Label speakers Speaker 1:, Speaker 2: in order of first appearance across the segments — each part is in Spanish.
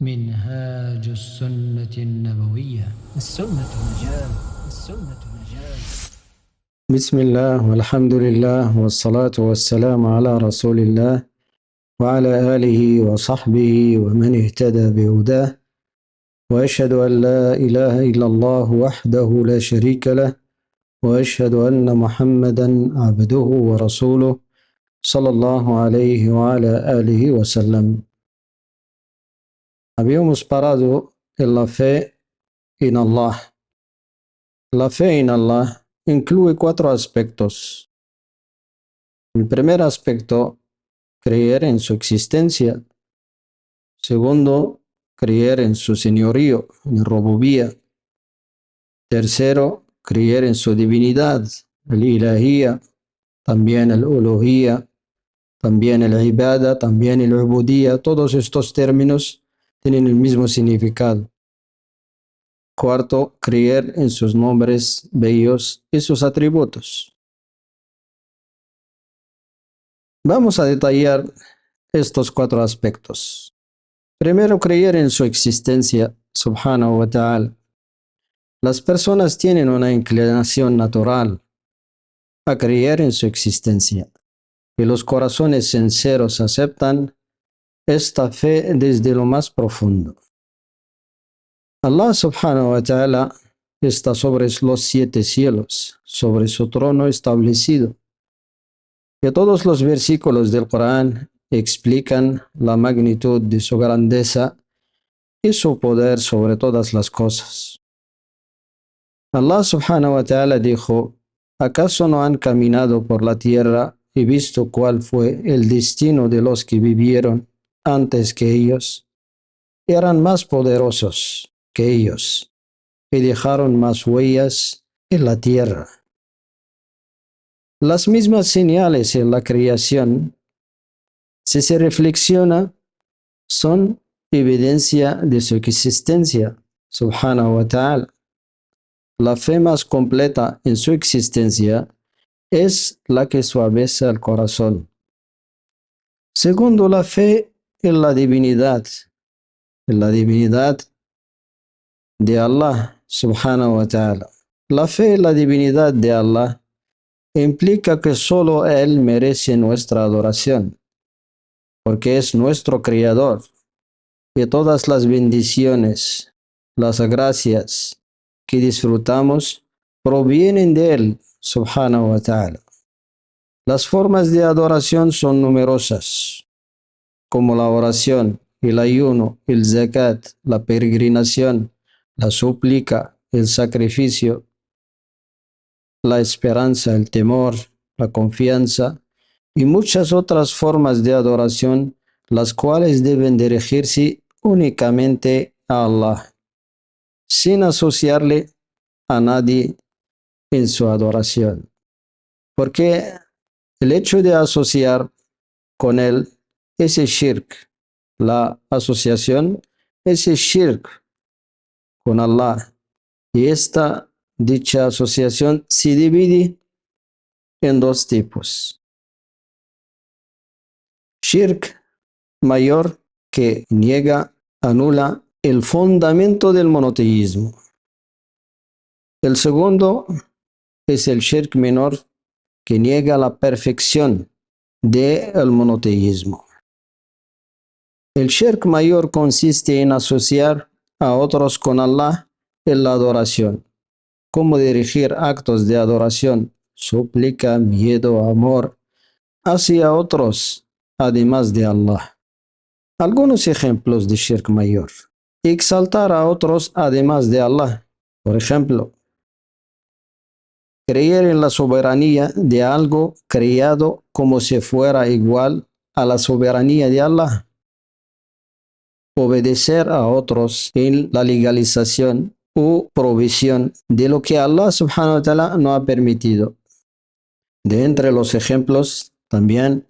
Speaker 1: منهاج السنة النبوية. السنة مجال. السنة مجال.
Speaker 2: بسم الله والحمد لله والصلاة والسلام على رسول الله وعلى آله وصحبه ومن اهتدى بهداه، وأشهد أن لا إله إلا الله وحده لا شريك له، وأشهد أن محمدا عبده ورسوله صلى الله عليه وعلى آله وسلم. Habíamos parado en la fe en Allah. La fe en Allah incluye 4 aspectos. El primer aspecto, creer en su existencia. Segundo, creer en su señorío, en rububía. Tercero, creer en su divinidad, el ilahía, también el uluhía, también el ibada, también el ubudía. Todos estos términos tienen el mismo significado. Cuarto, creer en sus nombres bellos y sus atributos. Vamos a detallar estos 4 aspectos. Primero, creer en su existencia, subhanahu wa ta'ala. Las personas tienen una inclinación natural a creer en su existencia, y los corazones sinceros aceptan esta fe desde lo más profundo. Allah subhanahu wa ta'ala está sobre los 7 cielos, sobre su trono establecido. Y todos los versículos del Corán explican la magnitud de su grandeza y su poder sobre todas las cosas. Allah subhanahu wa ta'ala dijo: ¿acaso no han caminado por la tierra y visto cuál fue el destino de los que vivieron antes que ellos? Eran más poderosos que ellos y dejaron más huellas en la tierra. Las mismas señales en la creación, si se reflexiona, son evidencia de su existencia, subhanahu wa ta'ala. La fe más completa en su existencia es la que suaviza el corazón. Segundo, la fe en la divinidad de Allah subhanahu wa ta'ala. La fe en la divinidad de Allah implica que solo Él merece nuestra adoración, porque es nuestro Creador, y todas las bendiciones, las gracias que disfrutamos provienen de Él subhanahu wa ta'ala. Las formas de adoración son numerosas, como la oración, el ayuno, el zakat, la peregrinación, la súplica, el sacrificio, la esperanza, el temor, la confianza y muchas otras formas de adoración, las cuales deben dirigirse únicamente a Allah, sin asociarle a nadie en su adoración. Porque el hecho de asociar con él ese shirk, la asociación, ese shirk con Allah, y dicha asociación se divide en 2 tipos. Shirk mayor, que niega, anula el fundamento del monoteísmo. El segundo es el shirk menor, que niega la perfección del monoteísmo. El shirk mayor consiste en asociar a otros con Allah en la adoración, como dirigir actos de adoración, súplica, miedo, amor, hacia otros, además de Allah. Algunos ejemplos de shirk mayor: exaltar a otros además de Allah. Por ejemplo, creer en la soberanía de algo creado como si fuera igual a la soberanía de Allah. Obedecer a otros en la legalización o provisión de lo que Allah subhanahu wa ta'ala no ha permitido. De entre los ejemplos, también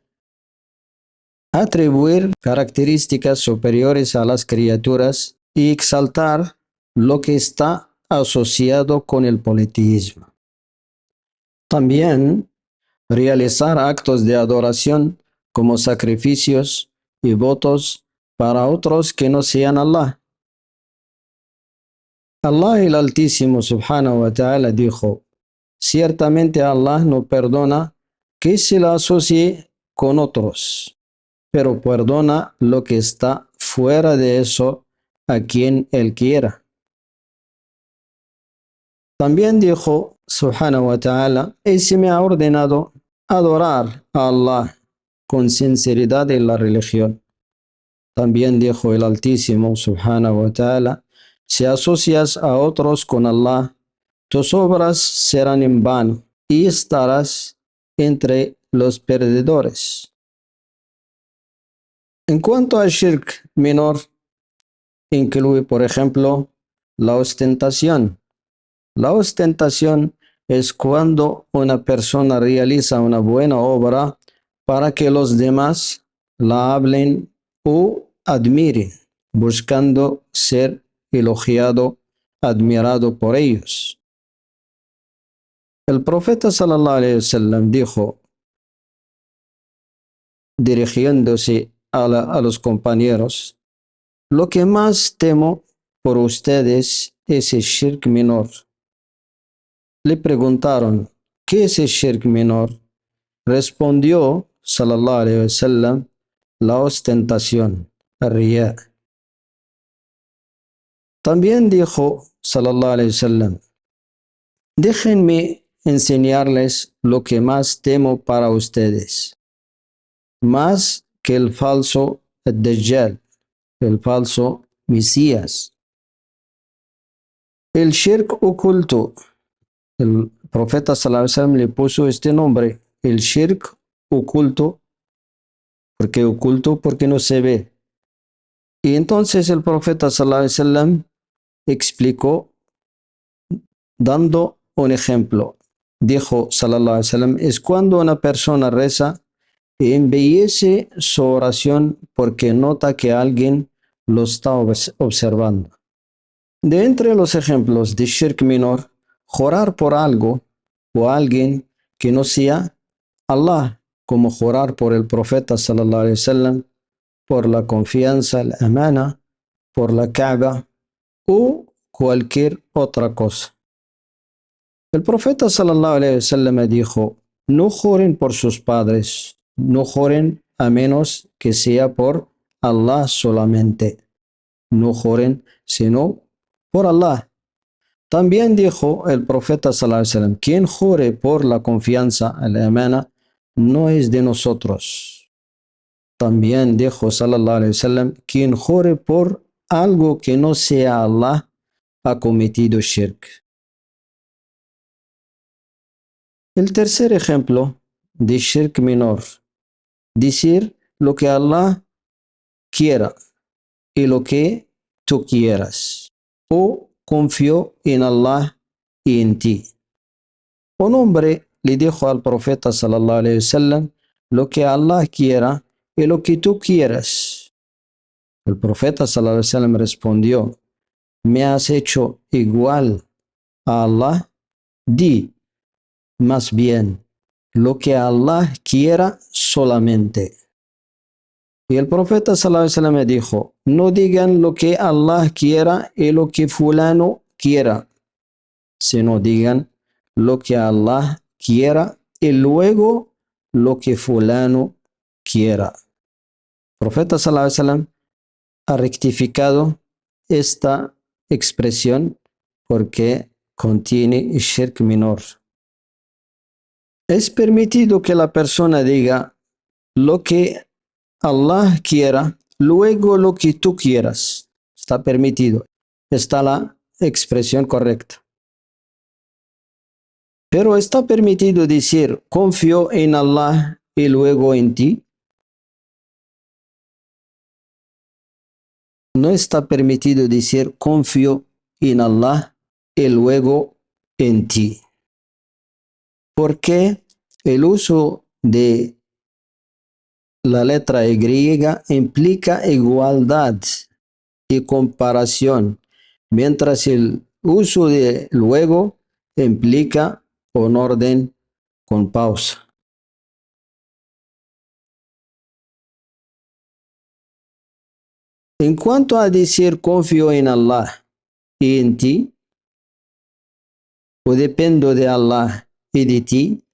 Speaker 2: atribuir características superiores a las criaturas y exaltar lo que está asociado con el politeísmo. También realizar actos de adoración como sacrificios y votos para otros que no sean Allah. Allah el Altísimo Subhanahu wa Ta'ala dijo, ciertamente Allah no perdona que se la asocie con otros, pero perdona lo que está fuera de eso a quien Él quiera. También dijo Subhanahu wa Ta'ala, y se me ha ordenado adorar a Allah con sinceridad en la religión. También dijo el Altísimo Subhanahu wa Ta'ala, si asocias a otros con Allah, tus obras serán en vano y estarás entre los perdedores. En cuanto al shirk menor, incluye, por ejemplo, la ostentación. La ostentación es cuando una persona realiza una buena obra para que los demás la hablen o admiren, buscando ser elogiado, admirado por ellos. El profeta sallallahu alaihi wasallam dijo, dirigiéndose a los compañeros, lo que más temo por ustedes es el shirk menor. Le preguntaron, ¿qué es el shirk menor? Respondió, sallallahu alaihi wasallam, la ostentación, riya. También dijo, sallallahu alaihi wasallam, déjenme enseñarles lo que más temo para ustedes, más que el falso Dajjal, el falso Mesías. El shirk oculto, el profeta sallallahu alaihi wasallam le puso este nombre, el shirk oculto, porque no se ve. Y entonces el profeta sallallahu alaihi wasallam explicó dando un ejemplo. Dijo sallallahu alaihi wasallam, es cuando una persona reza y embellece su oración porque nota que alguien lo está observando. De entre los ejemplos de shirk menor, jurar por algo o alguien que no sea Allah, como jurar por el profeta sallallahu alaihi wasallam, por la confianza, la amana, por la Kaaba o cualquier otra cosa. El profeta sallallahu alaihi wasallam dijo, no juren por sus padres, no juren a menos que sea por Allah solamente. No juren sino por Allah. También dijo el profeta sallallahu alaihi wasallam, quien jure por la confianza, la amana, no es de nosotros. También dijo sallallahu alaihi wasallam, quien jure por algo que no sea Allah ha cometido shirk. El tercer ejemplo de shirk menor, decir lo que Allah quiera y lo que tú quieras, o confío en Allah y en ti. Un hombre le dijo al profeta sallallahu alaihi wasallam, lo que Allah quiera y lo que tú quieras. El profeta sallallahu alaihi wasallam respondió, ¿me has hecho igual a Allah? Di, más bien, lo que Allah quiera solamente. Y el profeta sallallahu alaihi wasallam me dijo, no digan lo que Allah quiera y lo que fulano quiera, sino digan lo que Allah quiera y luego lo que fulano quiera. El profeta sallallahu alaihi wasallam ha rectificado esta expresión porque contiene shirk menor. Es permitido que la persona diga lo que Allah quiera, luego lo que tú quieras. Está permitido. Está la expresión correcta. Pero está permitido decir confío en Allah y luego en ti. No está permitido decir confío en Allah y luego en ti. Porque el uso de la letra Y implica igualdad y comparación, mientras el uso de luego implica un orden con pausa. En cuanto a decir confío en Allah y en ti, o dependo de Allah y de ti,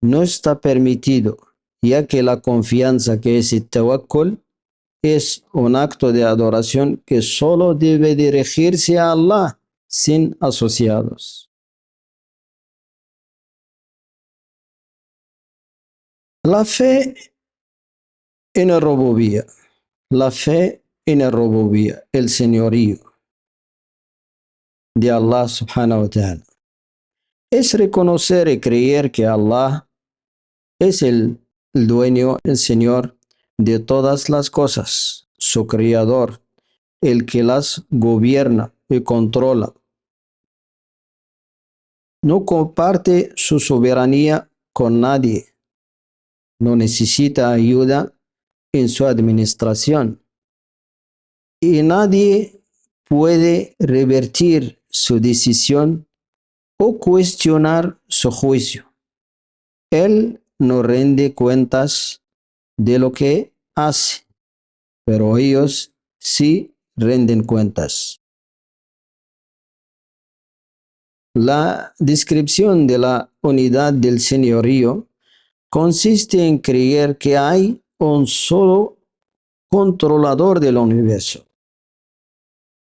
Speaker 2: no está permitido, ya que la confianza que es el tawakkul es un acto de adoración que solo debe dirigirse a Allah sin asociados. La fe en el rububía, la fe en el rububía, el señorío de Allah subhanahu wa ta'ala, es reconocer y creer que Allah es el dueño, el Señor de todas las cosas, su creador, el que las gobierna y controla. No comparte su soberanía con nadie, no necesita ayuda en su administración y nadie puede revertir su decisión o cuestionar su juicio. Él no rinde cuentas de lo que hace, pero ellos sí rinden cuentas. La descripción de la unidad del señorío consiste en creer que hay un solo controlador del universo,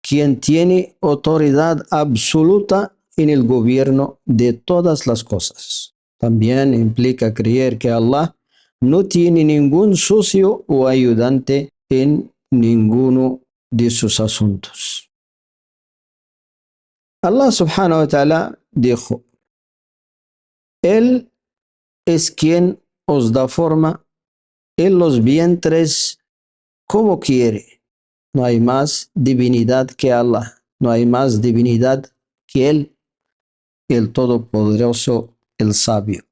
Speaker 2: quien tiene autoridad absoluta en el gobierno de todas las cosas. También implica creer que Allah no tiene ningún socio o ayudante en ninguno de sus asuntos. Allah subhanahu wa ta'ala dijo, Él es quien os da forma en los vientres como quiere. No hay más divinidad que Allah, no hay más divinidad que Él, el Todopoderoso, el Sabio.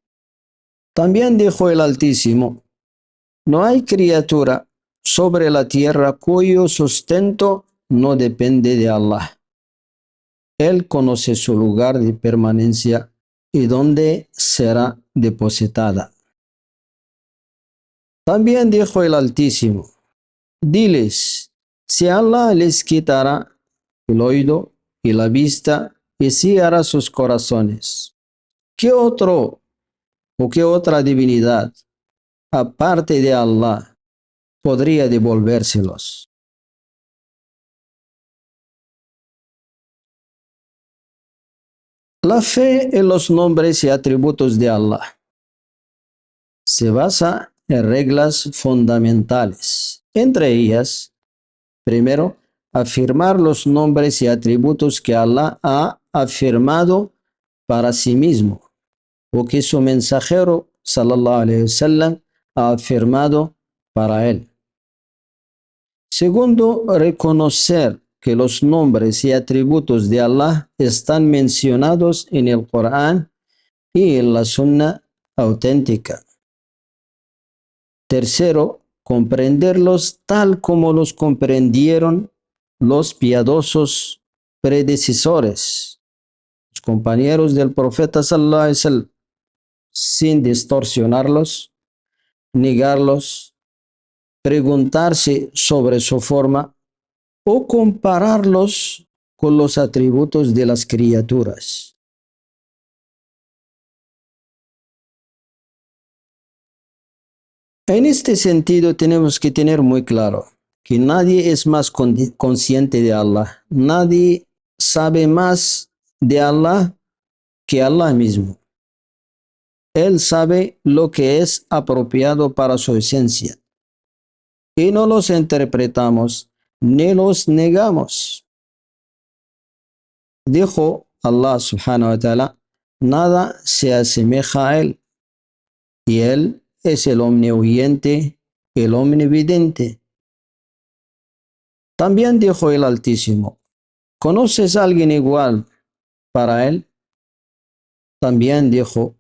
Speaker 2: También dijo el Altísimo, no hay criatura sobre la tierra cuyo sustento no depende de Allah. Él conoce su lugar de permanencia y dónde será depositada. También dijo el Altísimo, diles, si Allah les quitará el oído y la vista y sellará sus corazones, ¿qué otro o qué otra divinidad, aparte de Allah, podría devolvérselos? La fe en los nombres y atributos de Allah se basa en reglas fundamentales. Entre ellas, primero, afirmar los nombres y atributos que Allah ha afirmado para sí mismo o que su mensajero sallallahu alaihi wasallam ha afirmado para él. Segundo, reconocer que los nombres y atributos de Allah están mencionados en el Corán y en la Sunna auténtica. Tercero, comprenderlos tal como los comprendieron los piadosos predecesores, los compañeros del profeta sallallahu alaihi wasallam, sin distorsionarlos, negarlos, preguntarse sobre su forma o compararlos con los atributos de las criaturas. En este sentido tenemos que tener muy claro que nadie es más consciente de Allah, nadie sabe más de Allah que Allah mismo. Él sabe lo que es apropiado para su esencia y no los interpretamos ni los negamos. Dijo Allah subhanahu wa ta'ala, nada se asemeja a Él y Él es el omnioyente, el omnividente. También dijo el Altísimo, ¿conoces a alguien igual para Él? También dijo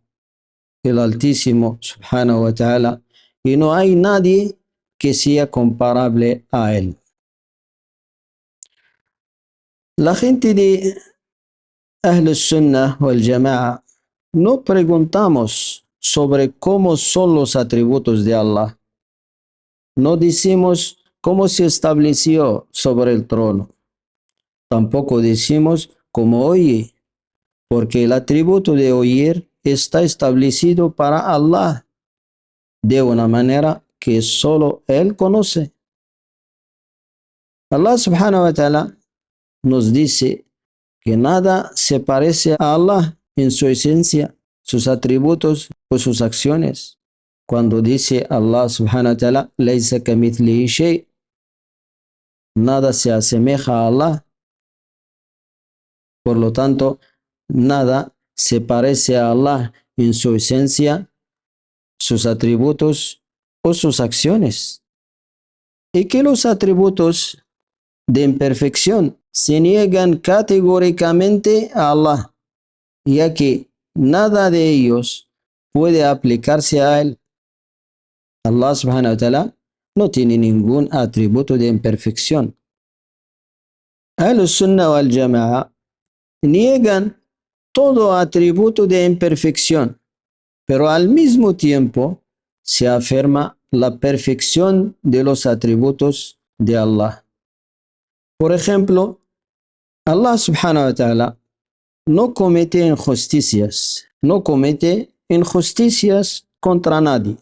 Speaker 2: el Altísimo subhanahu wa ta'ala, y no hay nadie que sea comparable a Él. La gente de Ahl Sunnah wal Jama'a no preguntamos sobre cómo son los atributos de Allah. No decimos cómo se estableció sobre el trono. Tampoco decimos cómo oye, porque el atributo de oír está establecido para Allah de una manera que solo Él conoce. Allah subhanahu wa ta'ala nos dice que nada se parece a Allah en su esencia, sus atributos o sus acciones. Cuando dice Allah subhanahu wa ta'ala, "Laysa kamithlihi shay", nada se asemeja a Allah. Por lo tanto, nada se parece a Allah en su esencia, sus atributos o sus acciones. Y que los atributos de imperfección se niegan categóricamente a Allah, ya que nada de ellos puede aplicarse a Él. Allah subhanahu wa ta'ala no tiene ningún atributo de imperfección. Ahl-Sunnah wal Jama'a niegan todo atributo de imperfección, pero al mismo tiempo se afirma la perfección de los atributos de Allah. Por ejemplo, Allah subhanahu wa ta'ala no comete injusticias contra nadie.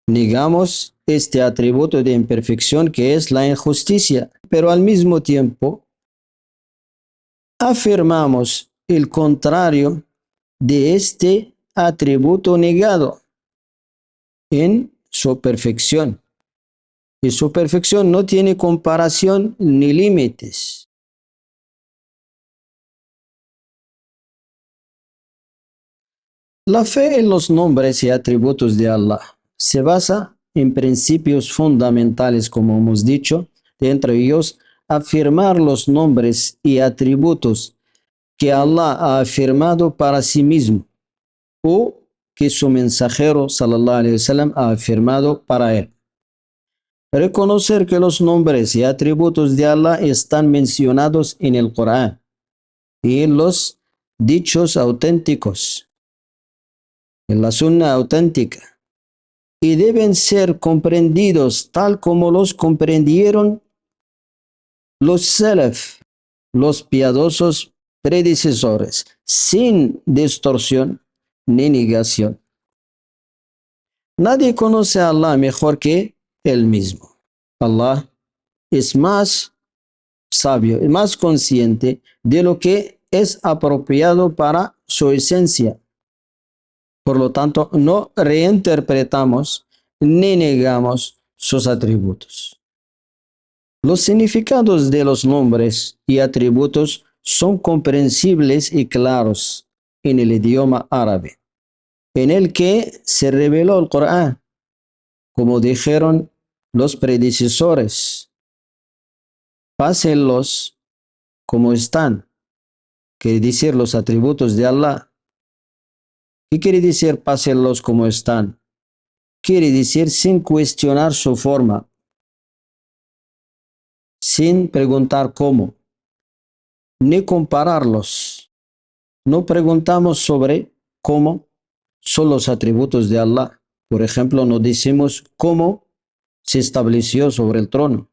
Speaker 2: Negamos este atributo de imperfección que es la injusticia, pero al mismo tiempo afirmamos el contrario de este atributo negado en su perfección. Y su perfección no tiene comparación ni límites. La fe en los nombres y atributos de Allah se basa en principios fundamentales, como hemos dicho, de entre ellos afirmar los nombres y atributos que Allah ha afirmado para sí mismo o que su mensajero sallallahu alaihi wasallam ha afirmado para él. Reconocer que los nombres y atributos de Allah están mencionados en el Corán y en los dichos auténticos, en la Sunna auténtica, y deben ser comprendidos tal como los comprendieron los Salaf, los piadosos predecesores, sin distorsión ni negación. Nadie conoce a Allah mejor que Él mismo. Allah es más sabio y más consciente de lo que es apropiado para su esencia. Por lo tanto, no reinterpretamos ni negamos sus atributos. Los significados de los nombres y atributos son comprensibles y claros en el idioma árabe, en el que se reveló el Corán, como dijeron los predecesores. Pásenlos como están, quiere decir los atributos de Allah. ¿Qué quiere decir pásenlos como están? Quiere decir sin cuestionar su forma, sin preguntar cómo, ni compararlos. No preguntamos sobre cómo son los atributos de Allah. Por ejemplo, no decimos cómo se estableció sobre el trono.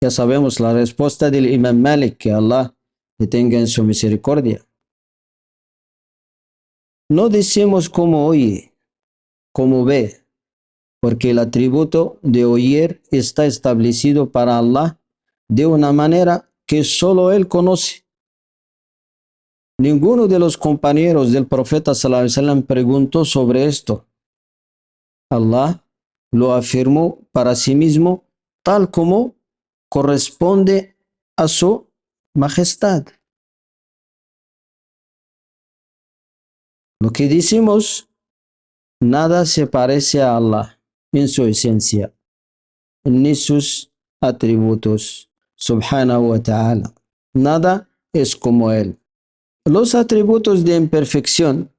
Speaker 2: Ya sabemos la respuesta del Imam Malik, que Allah le tenga en su misericordia. No decimos cómo oye, cómo ve, porque el atributo de oír está establecido para Allah de una manera que solo Él conoce. Ninguno de los compañeros del profeta sallallahu alaihi wasallam preguntó sobre esto. Allah lo afirmó para sí mismo tal como corresponde a su majestad. Lo que decimos, nada se parece a Allah en su esencia, ni sus atributos, subhanahu wa ta'ala. Nada es como Él. Los atributos de imperfección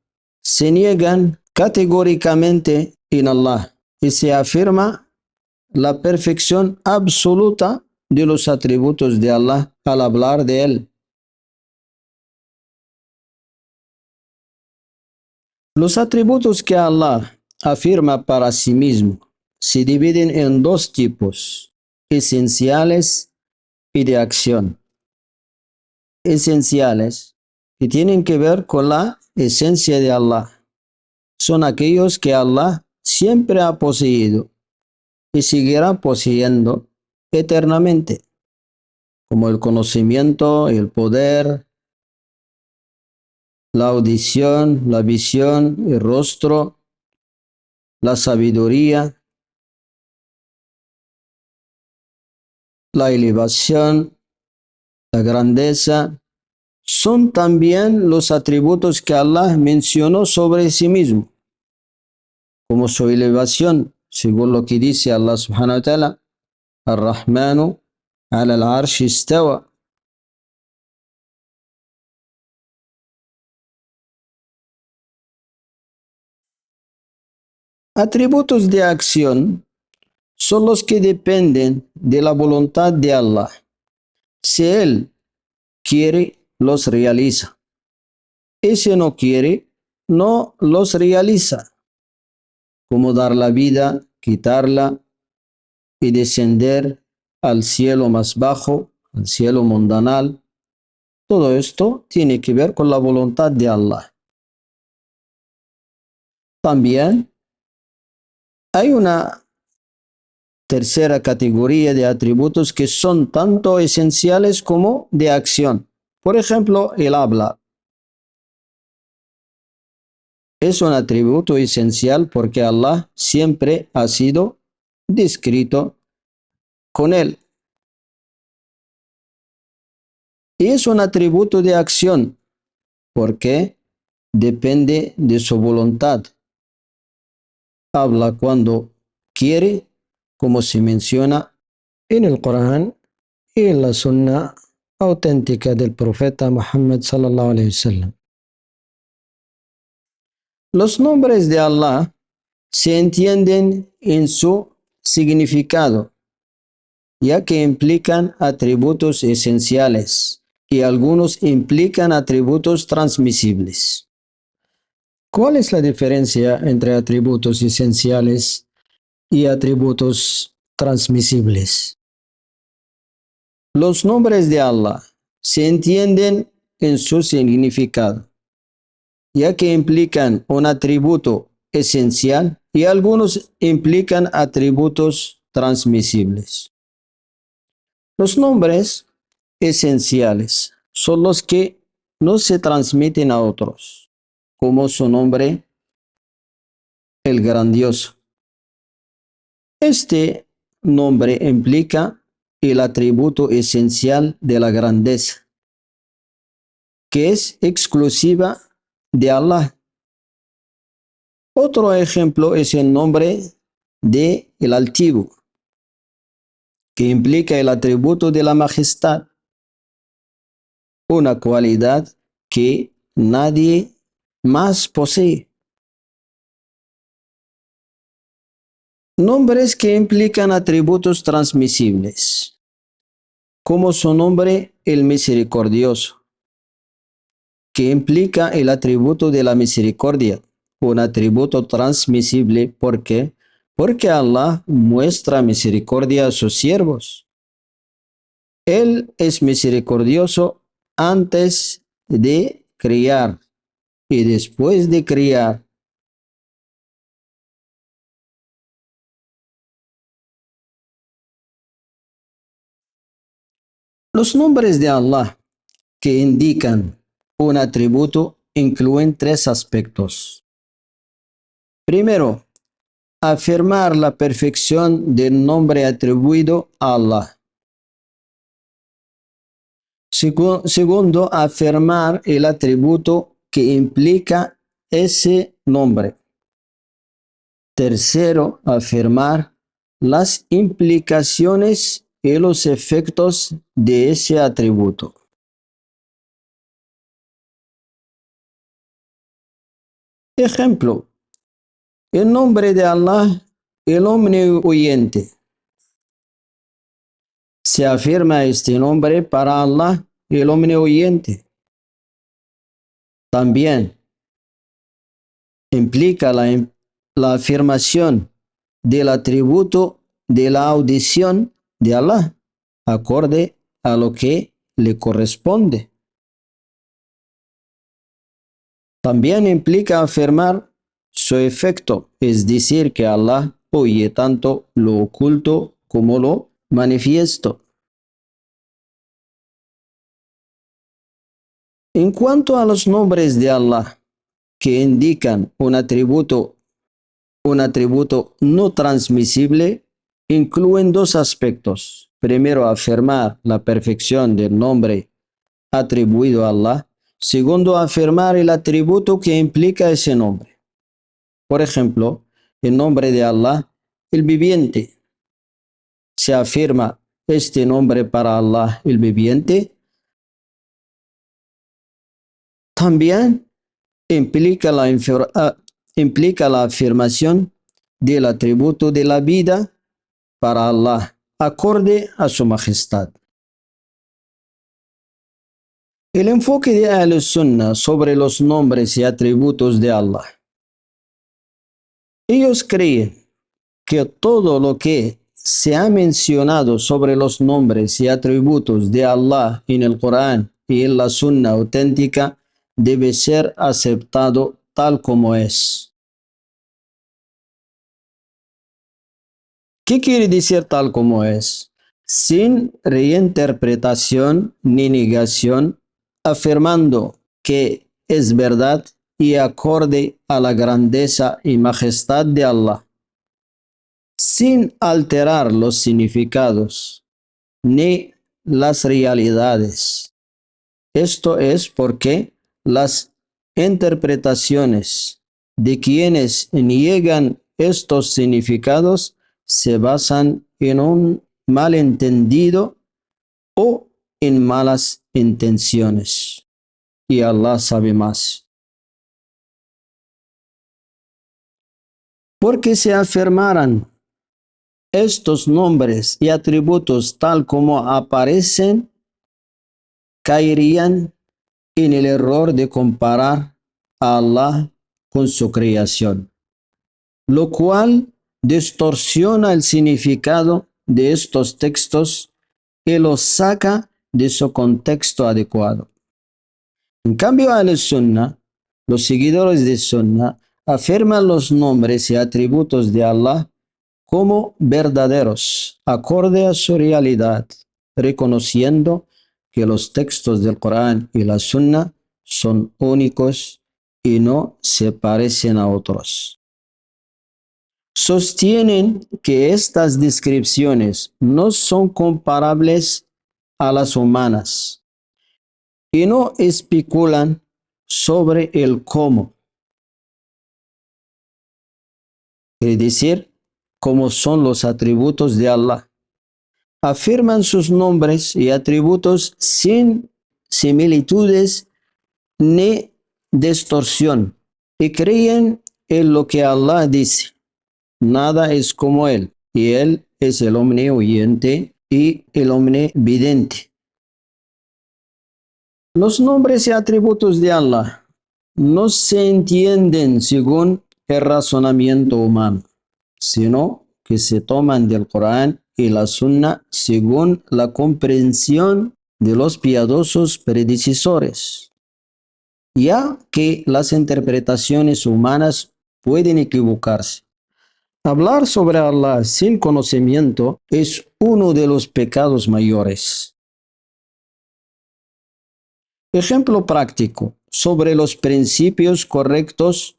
Speaker 2: se niegan categóricamente en Allah y se afirma la perfección absoluta de los atributos de Allah al hablar de Él. Los atributos que Allah afirma para sí mismo se dividen en dos tipos, esenciales y de acción. Esenciales, que tienen que ver con la esencia de Allah, son aquellos que Allah siempre ha poseído y seguirá poseyendo eternamente, como el conocimiento, el poder, la audición, la visión, el rostro, la sabiduría, la elevación, la grandeza, son también los atributos que Allah mencionó sobre sí mismo, como su elevación, según lo que dice Allah subhanahu wa ta'ala, Ar-Rahmanu ala al-Arsh istawa. Atributos de acción son los que dependen de la voluntad de Allah. Si Él quiere, los realiza. Y si no quiere, no los realiza, como dar la vida, quitarla y descender al cielo más bajo, al cielo mundanal. Todo esto tiene que ver con la voluntad de Allah. También hay una tercera categoría de atributos que son tanto esenciales como de acción. Por ejemplo, el habla. Es un atributo esencial porque Allah siempre ha sido descrito con él. Y es un atributo de acción porque depende de su voluntad. Habla cuando quiere, como se menciona en el Corán y en la Sunna auténtica del profeta Muhammad sallallahu alaihi wasallam. Los nombres de Allah se entienden en su significado, ya que implican atributos esenciales y algunos implican atributos transmisibles. ¿Cuál es la diferencia entre atributos esenciales y atributos transmisibles? Los nombres de Allah se entienden en su significado, ya que implican un atributo esencial y algunos implican atributos transmisibles. Los nombres esenciales son los que no se transmiten a otros, como su nombre, el grandioso. Este nombre implica el atributo esencial de la grandeza, que es exclusiva de Allah. Otro ejemplo es el nombre de el altivo, que implica el atributo de la majestad, una cualidad que nadie más posee. Nombres que implican atributos transmisibles, como su nombre el misericordioso, que implica el atributo de la misericordia, un atributo transmisible porque Allah muestra misericordia a sus siervos. Él es misericordioso antes de criar y después de criar. Los nombres de Allah que indican un atributo incluyen tres aspectos. Primero, afirmar la perfección del nombre atribuido a Allah. Segundo, afirmar el atributo que implica ese nombre. Tercero, afirmar las implicaciones y los efectos de ese atributo. Ejemplo, el nombre de Allah, el omnipotente. Se afirma este nombre para Allah, el omnipotente. También implica la afirmación del atributo de la audición de Allah, acorde a lo que le corresponde. También implica afirmar su efecto, es decir, que Allah oye tanto lo oculto como lo manifiesto. En cuanto a los nombres de Allah que indican un atributo no transmisible, incluyen dos aspectos. Primero, afirmar la perfección del nombre atribuido a Allah. Segundo, afirmar el atributo que implica ese nombre. Por ejemplo, el nombre de Allah, el viviente. Se afirma este nombre para Allah, el viviente. También implica la afirmación del atributo de la vida para Allah, acorde a su majestad. El enfoque de Ahl-Sunnah sobre los nombres y atributos de Allah. Ellos creen que todo lo que se ha mencionado sobre los nombres y atributos de Allah en el Corán y en la Sunna auténtica debe ser aceptado tal como es. ¿Qué quiere decir tal como es? Sin reinterpretación ni negación, afirmando que es verdad y acorde a la grandeza y majestad de Allah, sin alterar los significados ni las realidades. Esto es porque las interpretaciones de quienes niegan estos significados se basan en un malentendido o en malas intenciones. Y Allah sabe más. Porque se afirmaran estos nombres y atributos tal como aparecen, caerían en el error de comparar a Allah con su creación, lo cual distorsiona el significado de estos textos y los saca de su contexto adecuado. En cambio, Ahl-Sunnah, los seguidores de Sunnah, afirman los nombres y atributos de Allah como verdaderos, acorde a su realidad, reconociendo que los textos del Corán y la Sunna son únicos y no se parecen a otros. Sostienen que estas descripciones no son comparables a las humanas y no especulan sobre el cómo. Es decir, cómo son los atributos de Allah. Afirman sus nombres y atributos sin similitudes ni distorsión y creen en lo que Allah dice. Nada es como Él, y Él es el omnioyente y el omnividente. Los nombres y atributos de Allah no se entienden según el razonamiento humano, sino que se toman del Corán y la Sunna según la comprensión de los piadosos predecesores, ya que las interpretaciones humanas pueden equivocarse. Hablar sobre Allah sin conocimiento es uno de los pecados mayores. Ejemplo práctico sobre los principios correctos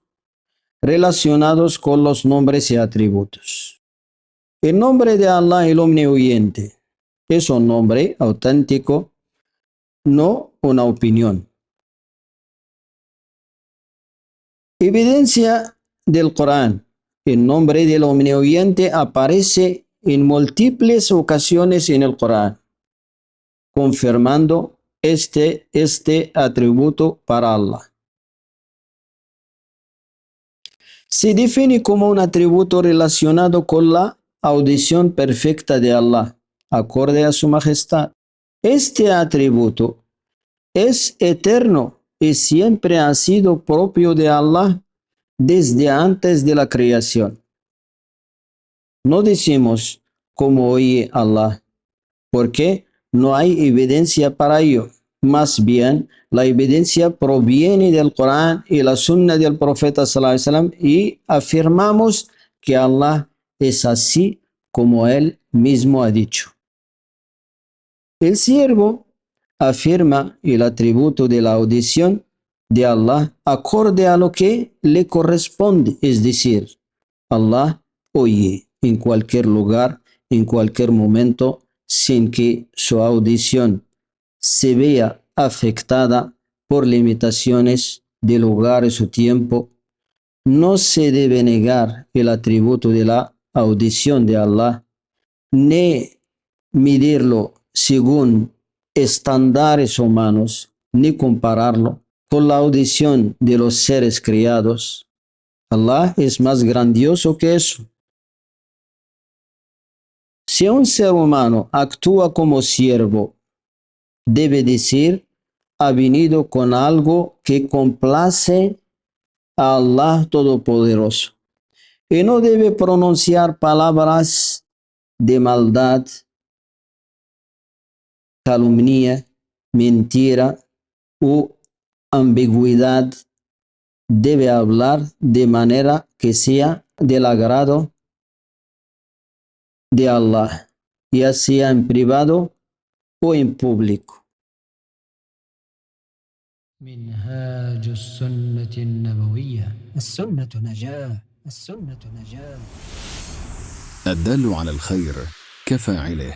Speaker 2: relacionados con los nombres y atributos. El nombre de Allah, el omnioyente, es un nombre auténtico, no una opinión. Evidencia del Corán. El nombre del omnioyente aparece en múltiples ocasiones en el Corán, confirmando este atributo para Allah. Se define como un atributo relacionado con la audición perfecta de Allah, acorde a su majestad. Este atributo es eterno y siempre ha sido propio de Allah desde antes de la creación. No decimos como oye Allah, porque no hay evidencia para ello. Más bien, la evidencia proviene del Corán y la Sunna del Profeta sallallahu alaihi wasallam y afirmamos que Allah es así como él mismo ha dicho. El siervo afirma el atributo de la audición de Allah acorde a lo que le corresponde, es decir, Allah oye en cualquier lugar, en cualquier momento, sin que su audición se vea afectada por limitaciones de lugar y su tiempo. No se debe negar el atributo de la audición de Allah, ni medirlo según estándares humanos, ni compararlo con la audición de los seres creados. Allah es más grandioso que eso. Si un ser humano actúa como siervo, debe decir, ha venido con algo que complace a Allah Todopoderoso. Y no debe pronunciar palabras de maldad, calumnia, mentira o ambigüedad. Debe hablar de manera que sea del agrado de Allah, ya sea en privado o en público.
Speaker 1: منهاج السنة النبوية السنة نجاة السنة نجاة
Speaker 3: الدال على الخير كفاعله.